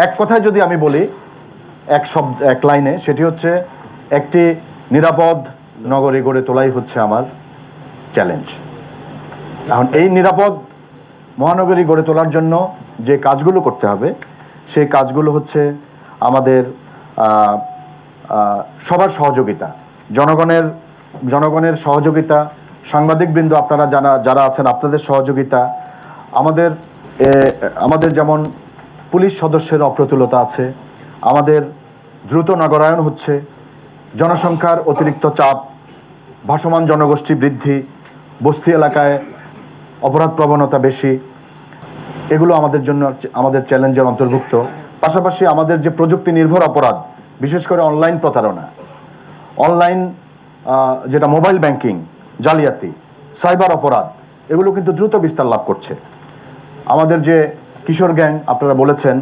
এক কথায় যদি আমি বলি, এক লাইনে, সেটি হচ্ছে একটি নিরাপদ নগরী গড়ে তোলাই হচ্ছে আমার চ্যালেঞ্জ। এখন এই নিরাপদ মহানগরী গড়ে তোলার জন্য যে কাজগুলো করতে হবে সেই কাজগুলো হচ্ছে আমাদের সবার সহযোগিতা, জনগণের সহযোগিতা, সাংবাদিকবৃন্দ আপনারা যারা আছেন আপনাদের সহযোগিতা, আমাদের যেমন পুলিশ সদস্যের অপ্রতুলতা আছে, আমাদের দ্রুত নগরায়ন হচ্ছে, জনসংখ্যার অতিরিক্ত চাপ, ভাসমান জনগোষ্ঠী বৃদ্ধি, বস্তি এলাকায় অপরাধ প্রবণতা বেশি, এগুলো আমাদের জন্য আমাদের চ্যালেঞ্জের অন্তর্ভুক্ত। পাশাপাশি আমাদের যে প্রযুক্তি নির্ভর অপরাধ, বিশেষ করে অনলাইন প্রতারণা, অনলাইন যেটা মোবাইল ব্যাংকিং, জালিয়াতি, সাইবার অপরাধ, এগুলো কিন্তু দ্রুত বিস্তার লাভ করছে। আমাদের যে কিশোর গ্যাং আপনারা বলেছেন,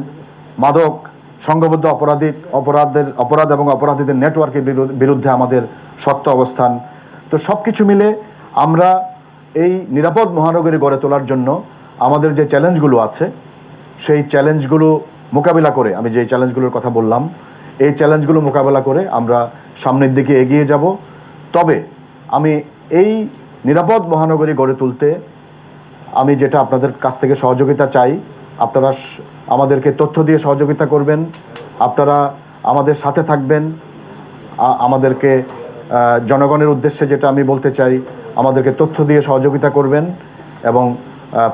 মাদক, সংঘবদ্ধ অপরাধ এবং অপরাধীদের নেটওয়ার্কের বিরুদ্ধে আমাদের শক্ত অবস্থান। তো সব কিছু মিলে আমরা এই নিরাপদ মহানগরী গড়ে তোলার জন্য আমাদের যে চ্যালেঞ্জগুলো আছে সেই চ্যালেঞ্জগুলো মোকাবিলা করে, আমি যে চ্যালেঞ্জগুলোর কথা বললাম, এই চ্যালেঞ্জগুলো মোকাবিলা করে আমরা সামনের দিকে এগিয়ে যাব। তবে আমি এই নিরাপদ মহানগরী গড়ে তুলতে আমি যেটা আপনাদের কাছ থেকে সহযোগিতা চাই, আপনারা আমাদেরকে তথ্য দিয়ে সহযোগিতা করবেন, আপনারা আমাদের সাথে থাকবেন, আমাদেরকে জনগণের উদ্দেশ্যে যেটা আমি বলতে চাই, আমাদেরকে তথ্য দিয়ে সহযোগিতা করবেন এবং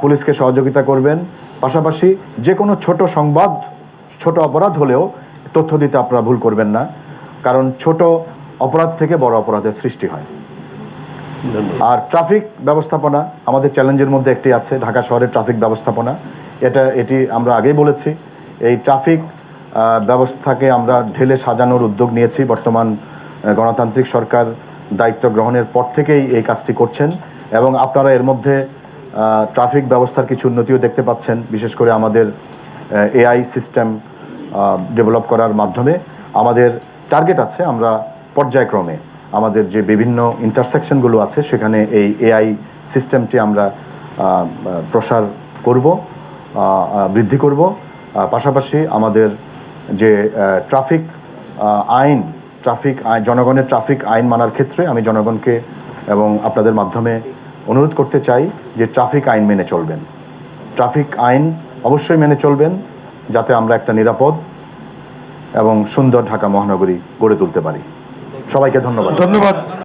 পুলিশকে সহযোগিতা করবেন। পাশাপাশি যে কোনো ছোট অপরাধ হলেও তথ্য দিতে আপনারা ভুল করবেন না, কারণ ছোট অপরাধ থেকে বড় অপরাধের সৃষ্টি হয়। আর ট্রাফিক ব্যবস্থাপনা আমাদের চ্যালেঞ্জের মধ্যে একটি আছে, ঢাকা শহরের ট্রাফিক ব্যবস্থাপনা। এটি আমরা আগেই বলেছি, এই ট্রাফিক ব্যবস্থাকে আমরা ঢেলে সাজানোর উদ্যোগ নিয়েছি। বর্তমান গণতান্ত্রিক সরকার দায়িত্ব গ্রহণের পর থেকেই এই কাজটি করছেন এবং আপনারা এর মধ্যে ট্রাফিক ব্যবস্থার কিছু উন্নতিও দেখতে পাচ্ছেন, বিশেষ করে আমাদের এআই সিস্টেম ডেভেলপ করার মাধ্যমে। আমাদের টার্গেট আছে আমরা পর্যায়ক্রমে আমাদের যে বিভিন্ন ইন্টারসেকশনগুলো আছে সেখানে এই এআই সিস্টেমটি আমরা প্রসার করব, বৃদ্ধি করব। পাশাপাশি আমাদের যে ট্রাফিক আইন, জনগণের ট্রাফিক আইন মানার ক্ষেত্রে আমি জনগণকে এবং আপনাদের মাধ্যমে অনুরোধ করতে চাই যে ট্রাফিক আইন মেনে চলবেন, ট্রাফিক আইন অবশ্যই মেনে চলবেন, যাতে আমরা একটা নিরাপদ এবং সুন্দর ঢাকা মহানগরী গড়ে তুলতে পারি। সবাইকে ধন্যবাদ।